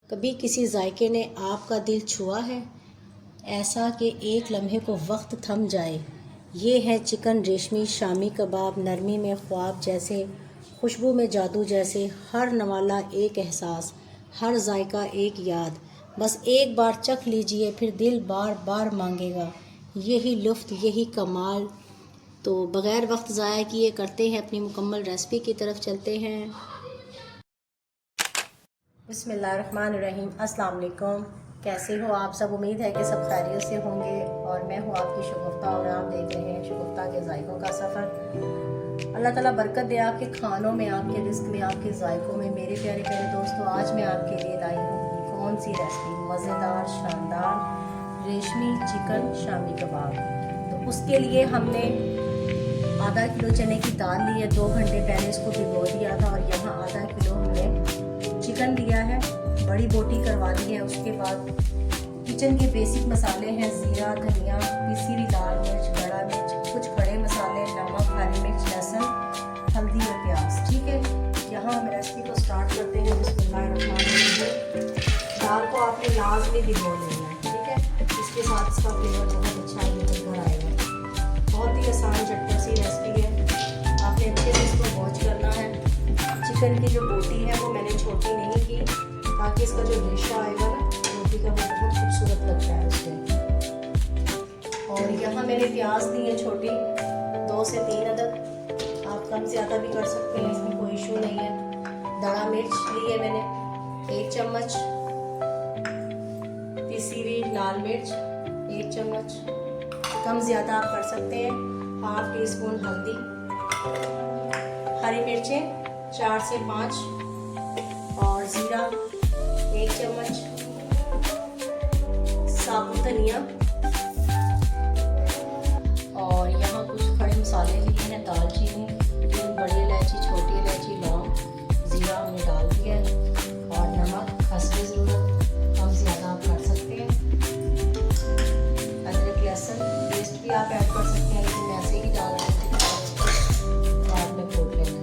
कभी किसी जायके ने आपका दिल छुआ है, ऐसा कि एक लम्हे को वक्त थम जाए। ये है चिकन रेशमी शामी कबाब, नरमी में ख्वाब जैसे, खुशबू में जादू जैसे, हर नवाला एक एहसास, हर जायका एक याद। बस एक बार चख लीजिए, फिर दिल बार बार मांगेगा। यही लुफ्त, यही कमाल। तो बग़ैर वक्त ज़ाया किए करते हैं अपनी मुकम्मल रेसिपी की तरफ चलते हैं। बिस्मिल्लाहिर्रहमानिर्रहीम। अस्सलाम वालेकुम। कैसे हो आप सब? उम्मीद है कि सब खैरियत से होंगे। और मैं हूँ आपकी शगुफ्ता और आप देख रहे हैं शगुफ्ता के जायकों का सफ़र। अल्लाह ताला बरकत दे आपके खानों में, आपके रिस्क में, आपके जायकों में। मेरे प्यारे प्यारे दोस्तों, आज मैं आपके लिए लाई हूँ कौन सी रेसिपी, मज़ेदार शानदार रेशमी चिकन शामी कबाब। तो उसके लिए हमने आधा किलो चने की दाल ली है। 2 घंटे पहले इसको भिगो दिया था। और यहाँ आधा किलो हमने चिकन लिया है, बड़ी बोटी करवा ली है। उसके बाद किचन के बेसिक मसाले हैं, ज़ीरा, धनिया, पिसी हुई लाल मिर्च, बड़ा मिर्च, कुछ खड़े मसाले, नमक, हरी मिर्च, लहसुन, हल्दी और प्याज। ठीक है, यहाँ हम रेसिपी को स्टार्ट करते हैं। बिस्मिल्लाहिर्रहमानिर्रहीम। दाल को आपने लाजमी भिगो लेना है, ठीक है। इसके साथ इसका फ्लेवर बहुत अच्छा निकल कर आएगा। बहुत ही आसान झटपट सी रेसिपी है। आपने अच्छे से इसको वॉश करना है। चिकन की जो बोटी है वो मैंने छोटी नहीं की, ताकि इसका जो रेशा आएगा ना रोटी का, वो बहुत खूबसूरत लगता है उससे। और यहाँ मैंने प्याज ली है छोटी, 2 से 3 अदद। आप कम ज़्यादा भी कर सकते हैं, इसमें कोई इशू नहीं है। दड़ा मिर्च ली है मैंने 1 चम्मच, पिसी हुई लाल मिर्च 1 चम्मच, कम ज़्यादा आप कर सकते हैं। 1/2 टीस्पून हल्दी, हरी मिर्चें 4 से 5 और ज़ीरा 1 चम्मच, साबुत धनिया। और यहाँ कुछ खड़े मसाले लिए हैं, दालचीनी, 3 बड़ी इलायची, छोटी इलायची, लौंग, ज़ीरा हमने डाल दिया है। और नमक हस्बे ज़रूरत, कम ज़्यादा आप कर सकते हैं। अदरक लहसुन पेस्ट भी आप ऐड कर सकते हैं, लेकिन मैं ऐसे ही डाल रही हूँ, बाद में खोल लेना।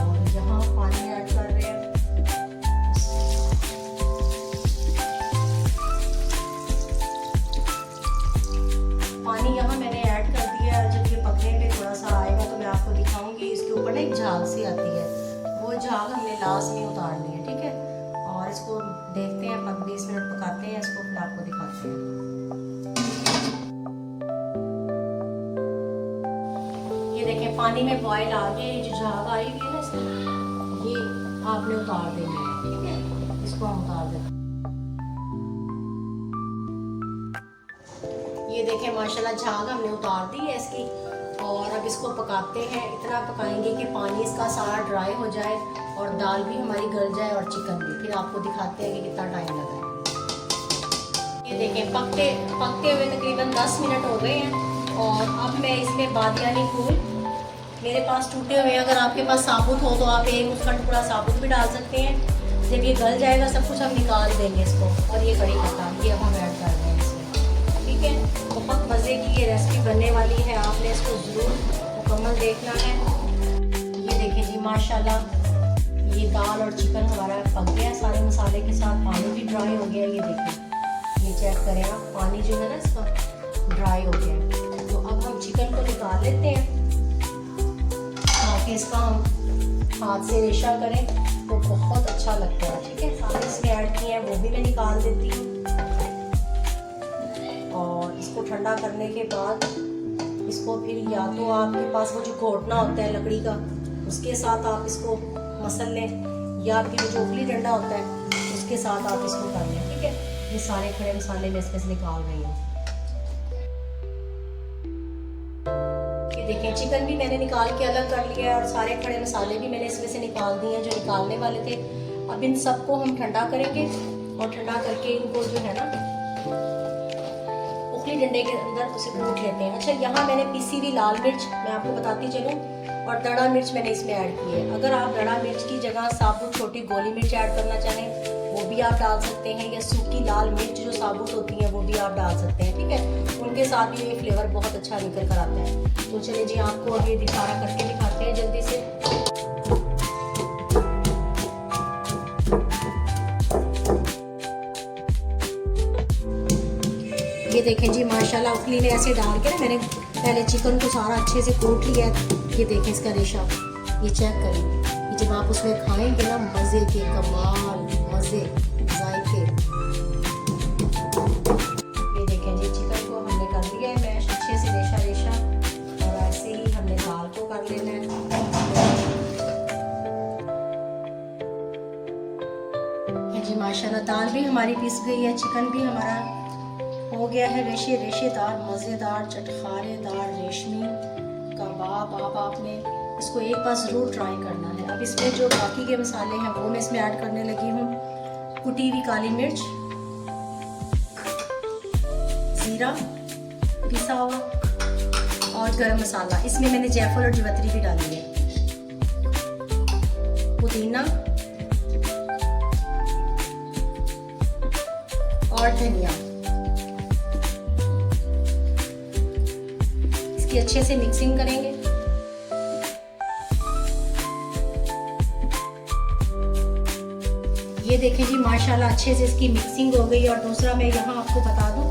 और यहाँ पानी ऐड कर रहे हैं। पानी यहाँ मैंने ऐड कर दिया। जब ये पकने पे थोड़ा सा आएगा तो मैं आपको दिखाऊंगी। इसके ऊपर ना एक झाग सी आती है, वो झाग हमने लास्ट में उतारनी है, ठीक है। और इसको देखते हैं, 20 मिनट पकाते हैं इसको, फिर आपको दिखाते हैं। ये देखें, पानी में बॉयल आ गया। ये जो झाग आई हुई है ना इसमें, ये आपने उतार देनी है, ठीक है। इसको हम उतार देते हैं। ये देखें, माशाल्लाह झाग हमने उतार दी है इसकी। और अब इसको पकाते हैं। इतना पकाएंगे कि पानी इसका सारा ड्राई हो जाए और दाल भी हमारी गल जाए और चिकन भी। फिर आपको दिखाते हैं कि कितना टाइम लगा है। ये देखें, पकते हुए तकरीबन 10 मिनट हो गए हैं। और अब मैं इसमें बादियानी फूल मेरे पास टूटे हुए हैं। अगर आपके पास साबुत हो तो आप उसका टुकड़ा साबुत भी डाल सकते हैं। जब ये गल जाएगा सब कुछ, हम निकाल देंगे इसको। और ये कड़ी पत्ता ये अब हम ऐड कर रहे हैं इसमें, ठीक है। बहुत मज़े की ये रेसिपी बनने वाली है, आपने इसको ज़रूर मुकम्मल देखना है। ये देखें जी, माशाल्लाह ये दाल और चिकन हमारा पक गया सारे मसाले के साथ। पानी भी ड्राई हो गया। ये देखें, ये चेक करें आप, पानी जो है ना इसका ड्राई हो गया। तो अब हम चिकन को निकाल लेते हैं, ताकि इसका हम हाथ से रेशा करें तो बहुत अच्छा लगता है, ठीक है। सारे इसमें ऐड किए हैं, वो भी मैं निकाल देती हूँ। और इसको ठंडा करने के बाद इसको फिर या तो आपके पास वो जो घोटना होता है लकड़ी का, उसके साथ आप इसको मसल लें, या फिर जो उखली डंडा होता है उसके साथ आप इसको कर लें, ठीक है। ये सारे खड़े मसाले मैं इसमें से निकाल रही हूँ। ये देखें, चिकन भी मैंने निकाल के अलग कर लिया है और सारे खड़े मसाले भी मैंने इसमें से निकाल दिए हैं जो निकालने वाले थे। अब इन सबको हम ठंडा करेंगे और ठंडा करके इनको जो है ना उखली डंडे के अंदर उसे कूट लेते हैं। अच्छा, यहाँ मैंने पिसी हुई लाल मिर्च मैं आपको बताती चलूँ, और दड़ा मिर्च मैंने इसमें ऐड की है। अगर आप दड़ा मिर्च की जगह साबुत छोटी गोली मिर्च ऐड करना चाहें वो भी आप डाल सकते हैं, या सूखी लाल मिर्च जो साबुत होती है वो भी आप डाल सकते हैं, ठीक है। उनके साथ भी ये फ्लेवर बहुत अच्छा निकल कर आता है। तो चलिए जी, आपको अब ये सारा करके दिखाते हैं जल्दी से। ये देखें जी माशाल्लाह उखली ने ऐसे डाल के ना मैंने पहले चिकन को सारा अच्छे से कोट लिया। ये देखें इसका रेशा, ये चेक करें। ये जब आप उसमें खाएंगे ना मज़े के कमाल, मज़े जायके। ये देखें जी चिकन को हमने कर लिया है मैश अच्छे से रेशा रेशा, और ऐसे ही हमने दाल को कर लेना है। जी माशाल्लाह दाल भी हमारी पिस गई है, चिकन भी हमारा हो गया है रेशे रेशेदार, मज़ेदार, चटखारेदार रेशमी कबाब। अब आपने इसको एक बार ज़रूर ट्राई करना है। अब इसमें जो बाकी के मसाले हैं वो मैं इसमें ऐड करने लगी हूँ। कुटी हुई काली मिर्च, ज़ीरा पिसा हुआ और गरम मसाला। इसमें मैंने जायफल और जवित्री भी डाली है, पुदीना और धनिया। इसकी अच्छे से मिक्सिंग करेंगे। ये देखें जी माशाल्लाह अच्छे से इसकी मिक्सिंग हो गई। और दूसरा मैं यहाँ आपको बता दूँ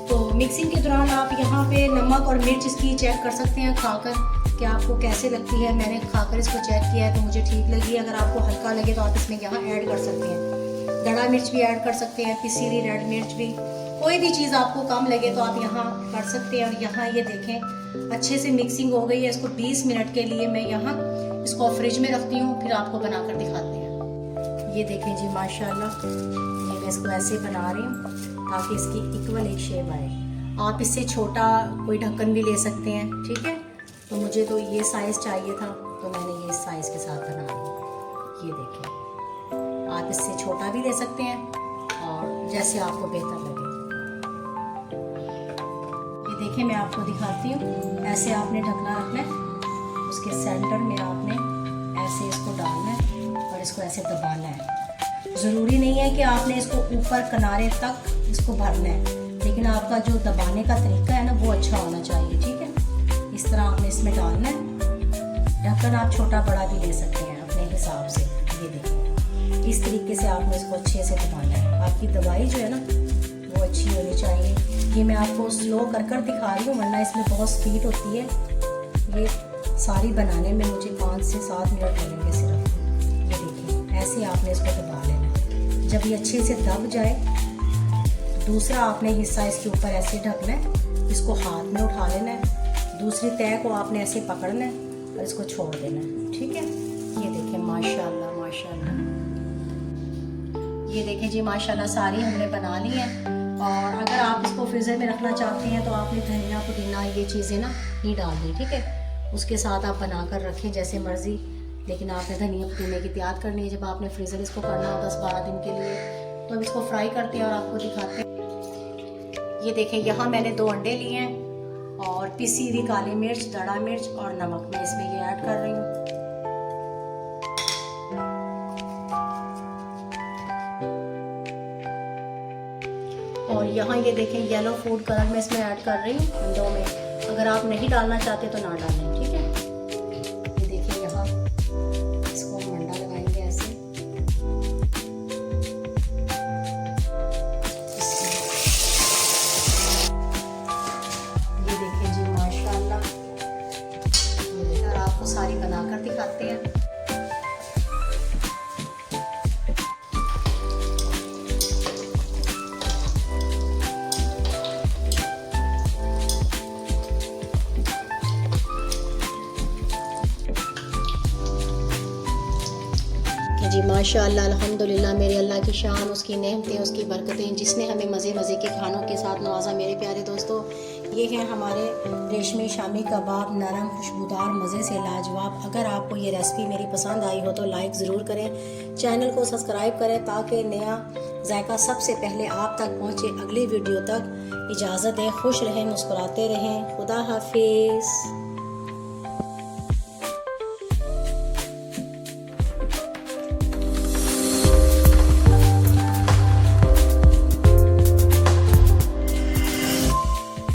तो मिक्सिंग के दौरान आप यहाँ पे नमक और मिर्च इसकी चेक कर सकते हैं खाकर कि आपको कैसे लगती है। मैंने खाकर इसको चेक किया है तो मुझे ठीक लगी। अगर आपको हल्का लगे तो आप इसमें यहाँ ऐड कर सकते हैं, दड़ा मिर्च भी ऐड कर सकते हैं, पिसी हुई रेड मिर्च भी। कोई भी चीज़ आपको कम लगे तो आप यहाँ कर सकते हैं। और यहाँ ये देखें अच्छे से मिक्सिंग हो गई है। इसको 20 मिनट के लिए मैं यहाँ इसको फ्रिज में रखती हूँ, फिर आपको बनाकर दिखाते हैं। ये देखें जी माशाल्लाह ये मैं इसको ऐसे बना रही हूँ ताकि इसकी इक्वल एक शेप आए। आप इससे छोटा कोई ढक्कन भी ले सकते हैं, ठीक है। तो मुझे तो ये साइज़ चाहिए था तो मैंने ये साइज़ के साथ बना ली। ये देखें आप इससे छोटा भी ले सकते हैं और जैसे आपको बेहतर लगे। ये देखें मैं आपको दिखाती हूँ। ऐसे आपने ढकना रखना है, उसके सेंटर में आपने ऐसे इसको डालना है और इसको ऐसे दबाना है। ज़रूरी नहीं है कि आपने इसको ऊपर किनारे तक इसको भरना है, लेकिन आपका जो दबाने का तरीका है ना वो अच्छा होना चाहिए, ठीक है। इस तरह आपने इसमें डालना है। ढक्कन आप छोटा बड़ा भी ले सकते हैं अपने हिसाब से। ये देखिए इस तरीके से आपने इसको अच्छे से दबाना है। आपकी दवाई जो है ना वो अच्छी होनी चाहिए। ये मैं आपको स्लो कर कर दिखा रही हूँ वरना इसमें बहुत स्पीड होती है। ये सारी बनाने में मुझे 5 से 7 मिनट लगेंगे सिर्फ। ये देखिए ऐसे आपने इसको दबा लेना है। जब ये अच्छे से दब जाए दूसरा आपने हिस्सा इसके ऊपर ऐसे ढकना है, इसको हाथ में उठा लेना है, दूसरी तह को आपने ऐसे पकड़ना है और इसको छोड़ देना है, ठीक है। ये देखें माशाल्लाह माशाल्लाह। ये देखें जी माशाल्लाह सारी हमने बना ली है। और अगर आप इसको फ्रीज़र में रखना चाहते हैं तो आपने धनिया पुदीना ये चीज़ें ना नहीं डालनी, ठीक है। उसके साथ आप बना कर रखें जैसे मर्ज़ी, लेकिन आपने धनिया पुदीने की तैयार करनी है जब आपने फ्रीज़र इसको करना हो 10-12 दिन के लिए। तो अब इसको फ्राई करते हैं और आपको दिखाते हैं। ये देखें यहाँ मैंने 2 अंडे लिए हैं और पिसी हुई काली मिर्च, दड़ा मिर्च और नमक मैं इसमें ये ऐड कर रही हूँ। और यहाँ ये देखें येलो फूड कलर मैं इसमें ऐड कर रही हूँ अंडों में। अगर आप नहीं डालना चाहते तो ना डालें, ठीक है। ये देखिए यहाँ इसको हम अंडा लगाएंगे ऐसे। ये देखिए जी माशाल्लाह। ये देखिए आपको सारी बनाकर दिखाते हैं। जी माशाअल्लाह अल्हम्दुलिल्लाह। मेरे अल्लाह की शान, उसकी नेमतें, उसकी बरकतें, जिसने हमें मज़े मज़े के खानों के साथ नवाजा। मेरे प्यारे दोस्तों ये हैं हमारे रेशमी शामी कबाब, नरम खुशबूदार मज़े से लाजवाब। अगर आपको ये रेसिपी मेरी पसंद आई हो तो लाइक ज़रूर करें, चैनल को सब्सक्राइब करें ताकि नया जायका सबसे पहले आप तक पहुँचे। अगली वीडियो तक इजाज़त दें, खुश रहें, मुस्कुराते रहें। खुदा हाफिज़।